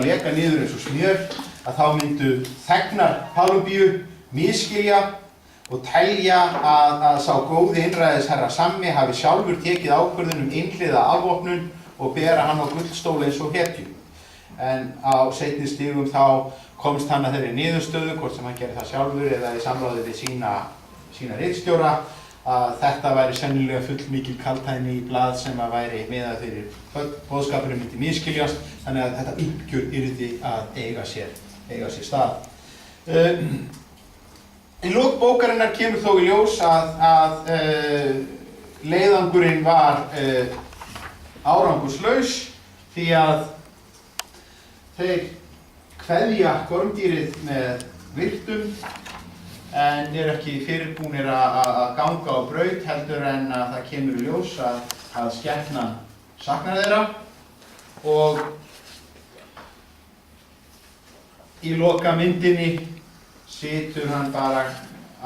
leka niður eins og smjör, að þá myndu þegnar Pálúbíu misskilja og telja að sá góði einræðisherra Sammi hafi sjálfur tekið ákvörðun einhliða afvopnun og bera hann á gullstóla eins og hetju. En á seinni stigum þá komst hann að þeirri niðurstöðu, hvort sem hann gerði það sjálfur eða í samráði við sína ritstjóra, að þetta væri sennilega fullmikil kaldhæðni í blað sem að væri miðað fyrir boðskapurinn myndi misskiljast, þannig að þetta uppgjör yrði að eiga sér stað. Í lok bókarinnar kemur þó í ljós að leiðangurinn var árangurslaus því að þeir kveðja gormdýrið með vigtun en eru ekki fyrirbúnir að ganga á braut heldur en að það kemur í ljós að skepnan saknar þeirra og í loka myndinni situr hann bara á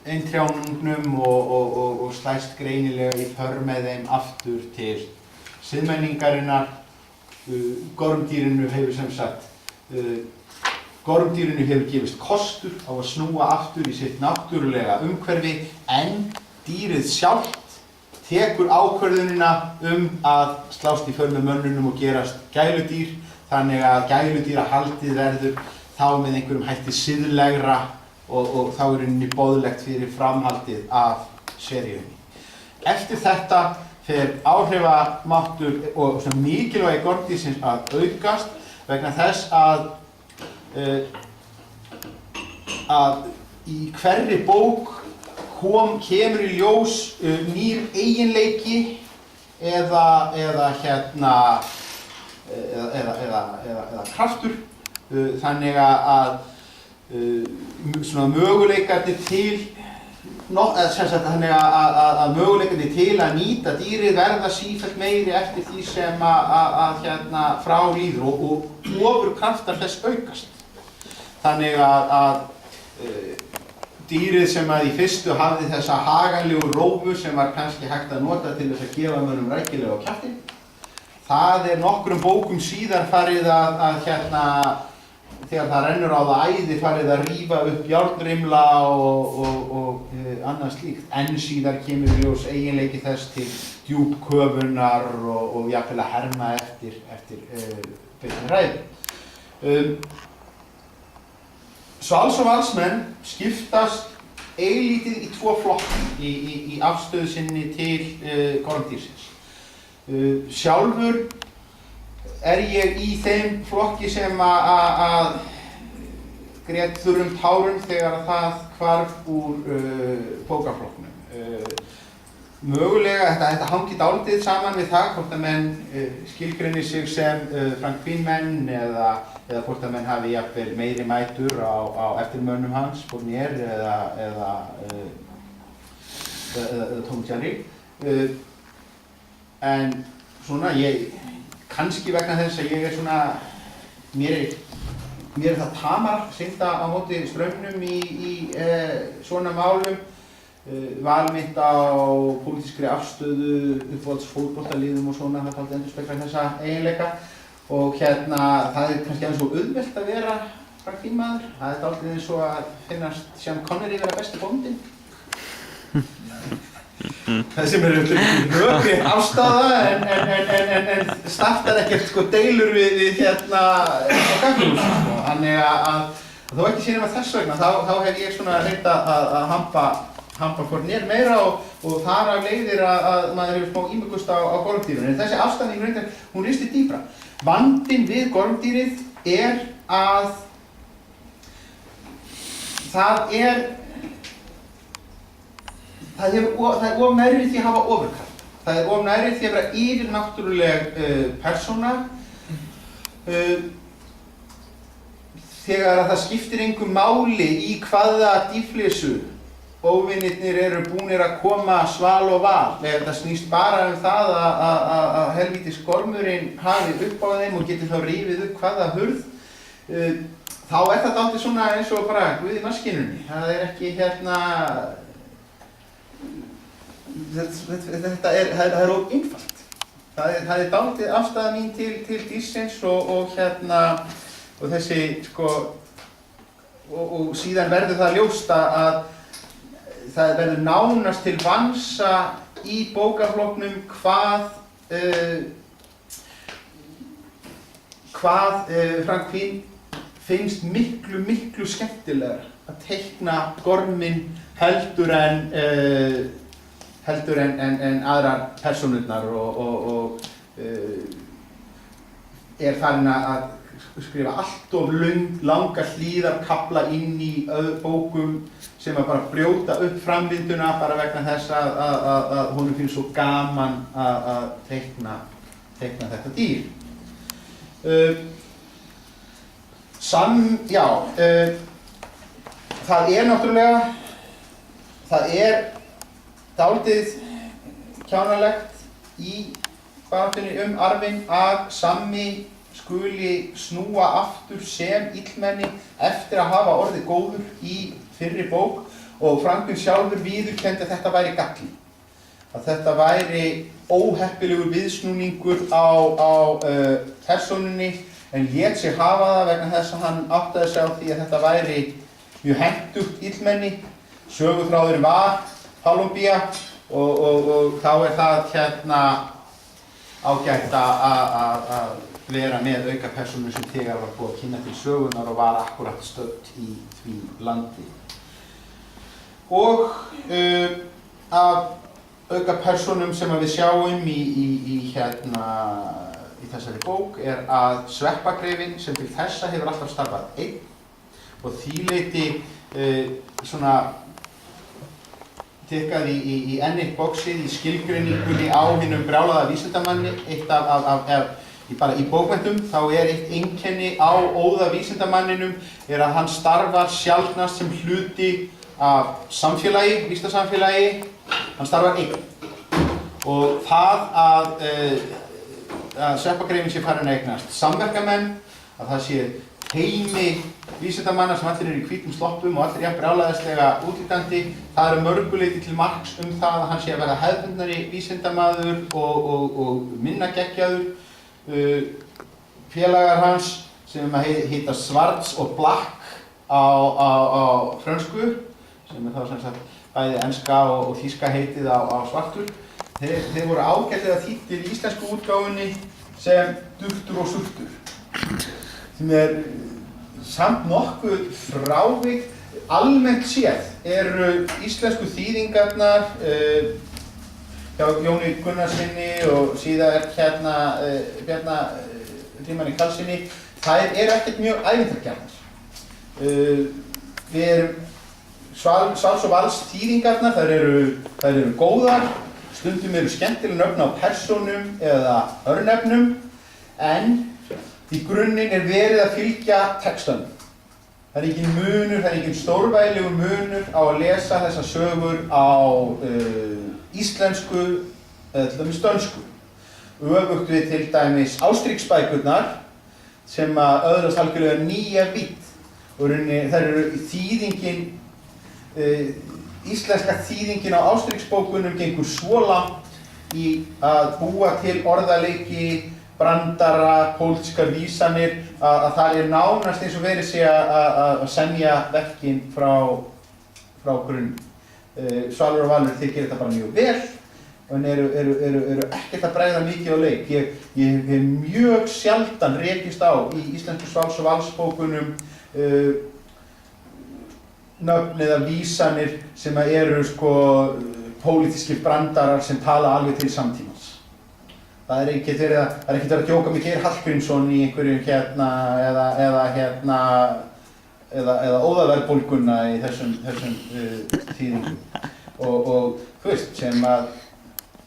eintrjánungnum og slæst greinilega í för með þeim aftur til siðmenningarinnar. Gormdýrinu hefur gefist kostur á að snúa aftur í sitt náttúrulega umhverfi en dýrið sjálft tekur ákvörðunina að slást í för með mönnunum og gerast gæludýr, þannig að gæludýrahaldið verður þá með einhverjum hætti siðlegra og þá er henni boðlegt fyrir framhaldið af seríunni. Eftir þetta fer áhrifamáttur og mikilvægi gormdýrsins að aukast vegna þess að í hverri bók kemur í ljós nýr eiginleiki eða kraftur, þannig að möguleikarnir til að nýta dýrið verða sífellt meiri eftir því sem frá líður og ofurkraftar þess aukast. Þannig að dýrið sem að í fyrstu hafði þessa haganlegu rófu sem var kannski hægt að nota til þess að gefa mönnum rækilega á kjafti, það nokkrum bókum síðar farið þegar það rennur á það æði farið að rífa upp járnrimla og annað slíkt. Enn síðar kemur í ljós eiginleiki þess til djúpköfunar og jafnvel að herma eftir beinni ræðu. Svals og valsmenn skiptast eilítið í tvo flokka í afstöðu sinni til gormdýrsins. Sjálfur ég í þeim flokki sem að grét þurrum tárum þegar það hvarf úr bókaflokknum. Mögulega, þetta hangir dálítið saman við það hvort að menn skilgreinir sig sem Franquin-menn eða hvort að menn hafi jafnvel meiri mætur á eftirmönnum hans, Fournier eða Tom Jerry. En svona, kannski vegna þess að ég mér er það tamar synda á móti straumnum í svona málum. Val mitt á pólitískri afstöðu, uppáhalds fótboltaliðum og svona, það taldi endurspeglar þessa eiginleika. Og það kannski aðeins svo auðvelt að vera Franquin-maður. Það dálítið eins og að finnast Sean Connery vera besti bóndinn. Það sem rökri afstafa en startar ekkert deilur við gagnrús. Þannig að þó ekki sé nema þess vegna, þá hef ég reynt að hampa Fournier meira og þar af leiðir að maður hefur smá ímugust á gormdýrinu. En þessi afstæðing reyndar, hún ristir dýpra. Vandinn við gormdýrið að það er of nærri því að hafa ofurkraft. Það er of nærri því að vera yfirnáttúruleg persóna þegar að það skiptir engu máli í hvaða dýflissu óvinirnir eru búnir að koma sval og val. Það snýst bara það að helvítis gormurinn hafi upp á þeim og geti þá rífið upp hvaða hurð. Þá er þetta alltaf svona eins og bara Guð í maskinunni. Það er ekki þetta er of einfalt. það er dálítið afstaða mín til dýrsins og þessi, sko, og síðan verður það ljóst að það verður nánast til vansa í bókaflokknum hvað Frank Quinn finnst miklu skemmtilegar að teikna gorminn heldur en aðrar persónurnar og er farin að skrifa allt of langa hlíðarkafla inn í bókum sem að bara brjóta upp framvinduna bara vegna þess að honum finnst svo gaman að teikna þetta dýr. Það er náttúrulega, það er dálítið kjánalegt í baráttunni arfinn að Sammi skuli snúa aftur sem illmenni eftir að hafa orðið góður í fyrri bók og Frank Quinn sjálfur viðurkenndi að þetta væri galli. Að þetta væri óheppilegur viðsnúningur á persónunni en lét sig hafa það vegna þess að hann áttaði sig á því að þetta væri mjög hentugt illmenni. Söguþráðurinn var Palumbía og þá er það ágætt að vera með aukapersónu sem þegar var búið að kynna til sögunar og var akkúrat stödd í því landi. Og af aukapersónum sem við sjáum í þessari bók er að sveppagrefinn sem til þessa hefur alltaf starfað einn og því leyti svona tikkaði í enn eitt boxið í skilgreiningunni á hinum brjálaða vísindamanni. Bara í bókmenntum þá er eitt einkenni á óða vísindamanninum er að hann starfar sjaldnast sem hluti af samfélagi, vísindasamfélagi, hann starfar einn. Og það að sveppagrefinn sé farin að eignast samverkamenn, að það sé heimi vísindamanna sem allir eru í hvítum sloppum og allir jafn brjálæðislega útlítandi, það er mörguleyti til marks það að hann sé að vera hefðbundnari vísindamaður og minna geggjaður. Félagar hans sem heita Schwarz og Black á frönsku, sem þá sem sagt bæði enska og þýska heitið á svartur, þeir voru ágætlega þýddir í íslensku útgáfunni sem Duftur og Sultur, sem er samt nokkuð frávik. Almennt séð eru íslensku þýðingarnar hjá Jóni Gunnarsinni og síðar Bjarna Frímanni Karlssyni, þær eru ekkert mjög ævintýragjarnar. Við erum Svals og Vals þýðingarnar, þær eru góðar, stundum eru skemmtileg nöfn á persónum eða örnefnum, en í grunninn er verið að fylgja textanum. Það er engin munur, það er engin stórvægilegur munur á að lesa þessar sögur á íslensku eða til dæmis dönsku. Öfugt við til dæmis Ástríksbækurnar sem að öðrast algjörlega nýja vídd. Og þær eru þýðingin, íslenska þýðingin á Ástríksbókunum gengur svo langt í að búa til orðaleiki, brandara, pólitískar vísanir, að það er nánast eins og verið sé að semja verkin frá grunn. Svalur og Valur þeir gera þetta bara mjög vel en eru ekkert að bregða mikið á leik. Ég hef mjög sjaldan rekist á í íslensku Svals og Vals bókunum nöfn eða vísanir sem eru pólitískir brandarar sem tala alveg til samtímans. Það er ekkert verið að djóka með Geir Hallgrímsson í einhverjum eða óðaverðbólguna í þessum þýðingum. Og þú veist, sem að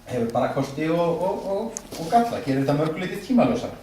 hefur bara kosti og galla, gerir þetta mörguleyti tímalösara.